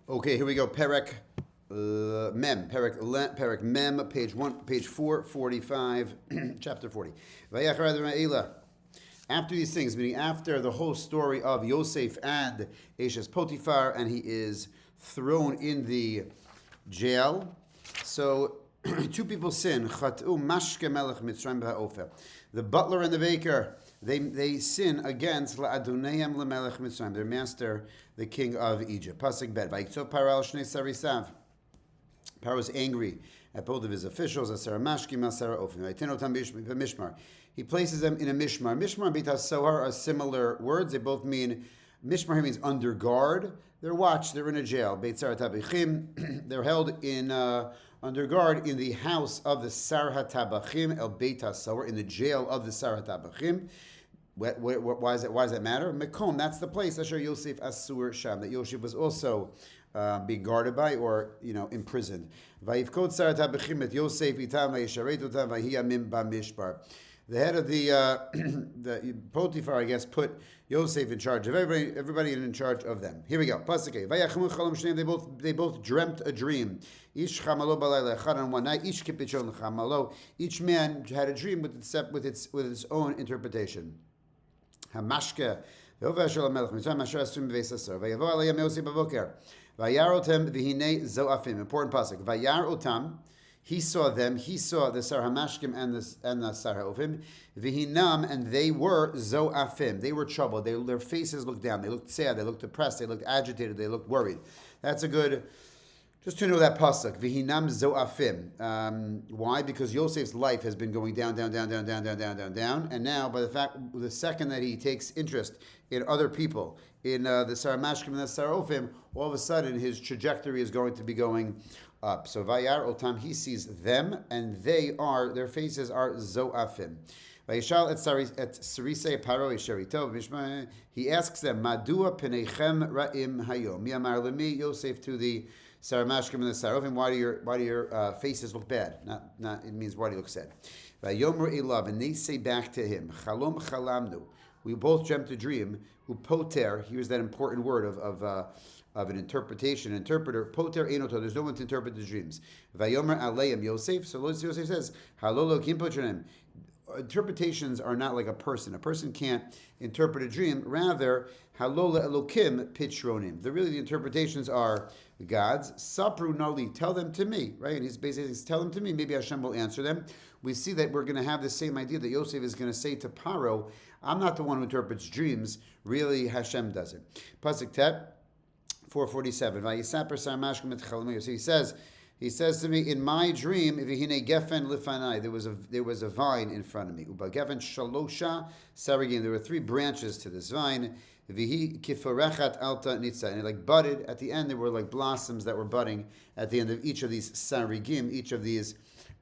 Okay, here we go. Perek Mem. Perek Mem, page 445, chapter 40. After these things, meaning after the whole story of Yosef and Eshes Potiphar, and he is thrown in the jail. So two people sin. Chat'u mashke melech Mitzrayim b'ha'ofer. The butler and the baker, they sin against la'adoneim lemelech Mitzrayim, their master, the king of Egypt. Pasuk bet. Vayitzo Paro al shnei sarisav. Paro was angry at both of his officials, Asara Mashkim, Asara Ofim. Vaytenotam b'mishmar. He places them in a mishmar. Mishmar and Beit HaSohar are similar words. They both mean, mishmar means under guard. They're watched, they're in a jail. Beit Sar HaTabachim, they're held in under guard in the house of the Sar HaTabachim, El Beit HaSohar, in the jail of the Sar HaTabachim. Why does that matter? Mekom, that's the place, Asher Yosef Asur Sham, that Yosef was also being guarded by, or imprisoned. Vayivkot Sar HaTabachim et Yosef itam vayisharet otam vayiyamim b'mishbar. The head of the Potiphar, I guess, put Yosef in charge of everybody in charge of them. Here we go. They both dreamt a dream. Each chamalo balayla echad, on one night. Each kipichon chamalo. Each man had a dream with its own interpretation. Hamashke. Important pasuk. Vayar otam. He saw them. He saw the Sar Hamashkim and the Sar Ha'ofim. Vihinam, and they were Zo'afim. They were troubled. Their faces looked down. They looked sad. They looked depressed. They looked agitated. They looked worried. That's a good, just to know that pasuk. Vihinam Zo'afim. Why? Because Yosef's life has been going down, down, down, down, down, down, down, down, down. And now, the second that he takes interest in other people, in the Sar Hamashkim and the Sar Ha'ofim, all of a sudden his trajectory is going to be going up. So Vayar Otam, he sees them, and their faces are Zo'afim. Vayishal et Sarisei Paro Yisherito Mishma. He asks them, Madua Penechem Ra'im Hayom. Miyamar Lemi Yosef, to the Sar Hamashkim and the Sar Ha'ofim. Why do your faces look bad? Not. It means why do you look sad? Vayomer Elav, and they say back to him, Chalom Chalamnu. We both dreamt a dream. Upoter. Here's that important word of an interpretation, an interpreter. Poter enoto. There's no one to interpret the dreams. Vayomer aleim Yosef. So Yosef says, Halolo kim potranim. Interpretations are not like a person. A person can't interpret a dream. Rather, halola elokim pitronim. The interpretations are God's. Sapru nali. Tell them to me. Right? And he's basically saying, tell them to me. Maybe Hashem will answer them. We see that we're going to have the same idea that Yosef is going to say to Paro, I'm not the one who interprets dreams. Really, Hashem does it. Pasuk Tet. 447. He says to me, in my dream, there was a vine in front of me. There were 3 branches to this vine. And it budded. At the end, there were blossoms that were budding at the end of each of these sarigim, each of these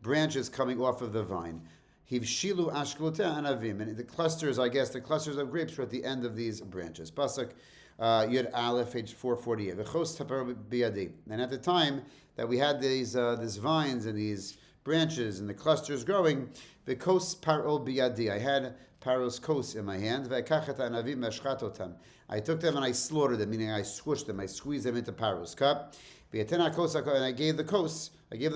branches coming off of the vine. And the clusters of grapes were at the end of these branches. Pasuk Yud Aleph, page 448. And at the time that we had these vines and these branches and the clusters growing, the kos paro biyadi. I had Paro's kos in my hand. I took them and I slaughtered them, meaning I squished them, I squeezed them into Paro's cup. And I gave the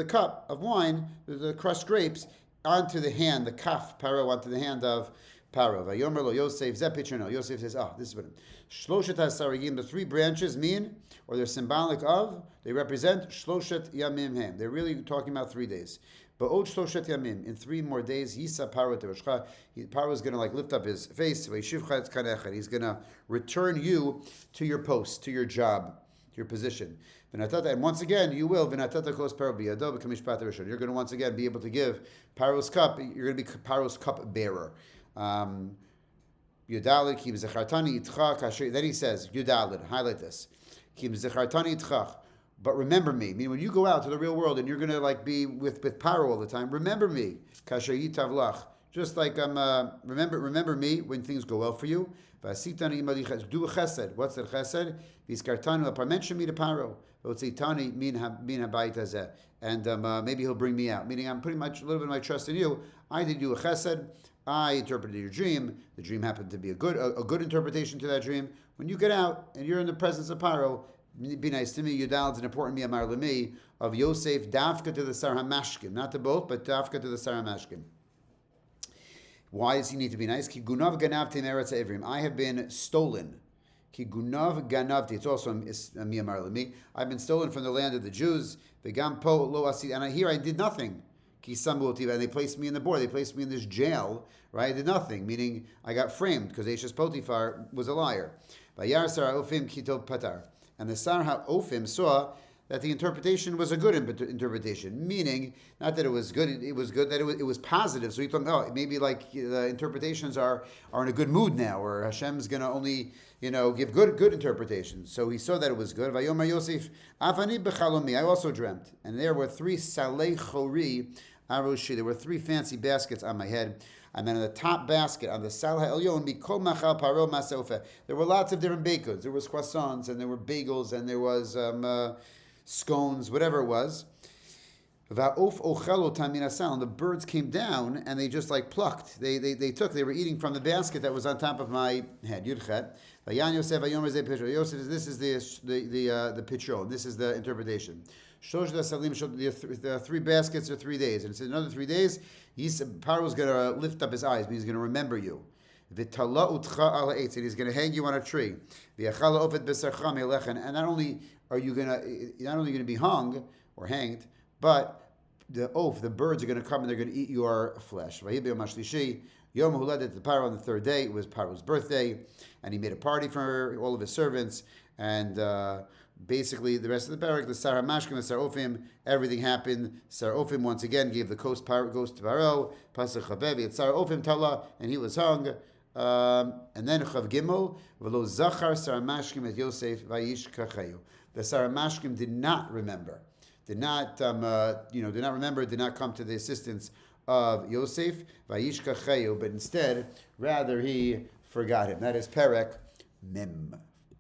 cup of wine, the crushed grapes, onto the hand, the kaf Paro, onto the hand of Paro. Vayomer lo Yosef, Zepitcherno. Yosef says, this is what Shloshet HaSarigim, the 3 branches mean, or they're symbolic of, they represent Shloshet Yamim Hem. They're really talking about 3 days. But Od Shloshet Yamim, in 3 more days, Yisa Paro Teroshcha, Paro is going to lift up his face, Vayishivcha et Kanechad. He's going to return you to your post, to your job, to your position. And once again, you will. You're going to once again be able to give Paro's cup. You're going to be Paro's cup bearer. Then he says, Yudalid, highlight this. But remember me. Meaning when you go out to the real world and you're going to be with Paro all the time, remember me. Just like remember me when things go well for you. Do a chesed. What's that chesed? Mention me to Paro. And maybe he'll bring me out. Meaning I'm putting a little bit of my trust in you. I did you a chesed. I interpreted your dream. The dream happened to be a good interpretation to that dream. When you get out and you're in the presence of Paro, be nice to me. Yudal is an important miyamar lemi of Yosef dafka to the Sar HaMashkim, not to both, but dafka to the Sar HaMashkim. Why does he need to be nice? Ki gunav ganavti meretz Evrim. I have been stolen. Ki gunav ganavti. It's also a miyamar lemi. I've been stolen from the land of the Jews. V'gam po lo asid. And here I did nothing. Ki samu otiva. And they placed me in the board. They placed me in this jail. Right? I did nothing. Meaning I got framed because Eishes Potiphar was a liar. Vayar Sar HaOfim kitov patar. And the Sar HaOfim saw that the interpretation was a good interpretation, meaning not that it was good, it was good that it was positive. So he thought, oh, maybe like the interpretations are in a good mood now, or Hashem's going to only give good interpretations. So he saw that it was good. Vayomar Yosef, Avani b'chalomi, I also dreamt, and there were 3 salei chori aroshi. There were 3 fancy baskets on my head. And then on the top basket, on the Sal HaElyon, Mikol Machal Paro Masofa, there were lots of different baked goods. There was croissants, and there were bagels, and there was scones, whatever it was. And the birds came down, and they just like plucked. They were eating from the basket that was on top of my head. Yudchet. Yosef, this is the pitron. This is the interpretation. The 3 baskets are 3 days. And it says another 3 days, Paro is going to lift up his eyes, he's going to remember you. And he's going to hang you on a tree. And not only are you going to be hung or hanged, but the birds are going to come and they're going to eat your flesh. Yom Huledet to Paro on the 3rd day. It was Paro's birthday, and he made a party for all of his servants. And basically, the rest of the Perek, the Sar HaMashkim, the Sar Ofim, everything happened. Sar Ofim once again gave the ghost to Paro. Pasach Chabev, it's Sar Ofim Tala, and he was hung. And then Chav Gimel, V'lo Zachar Sar HaMashkim et Yosef Vayish Kachayu. The Sar HaMashkim did not remember. Did not remember, did not come to the assistance of Yosef, Vayishka Chayu, but instead, rather he forgot him. That is Perek Mem.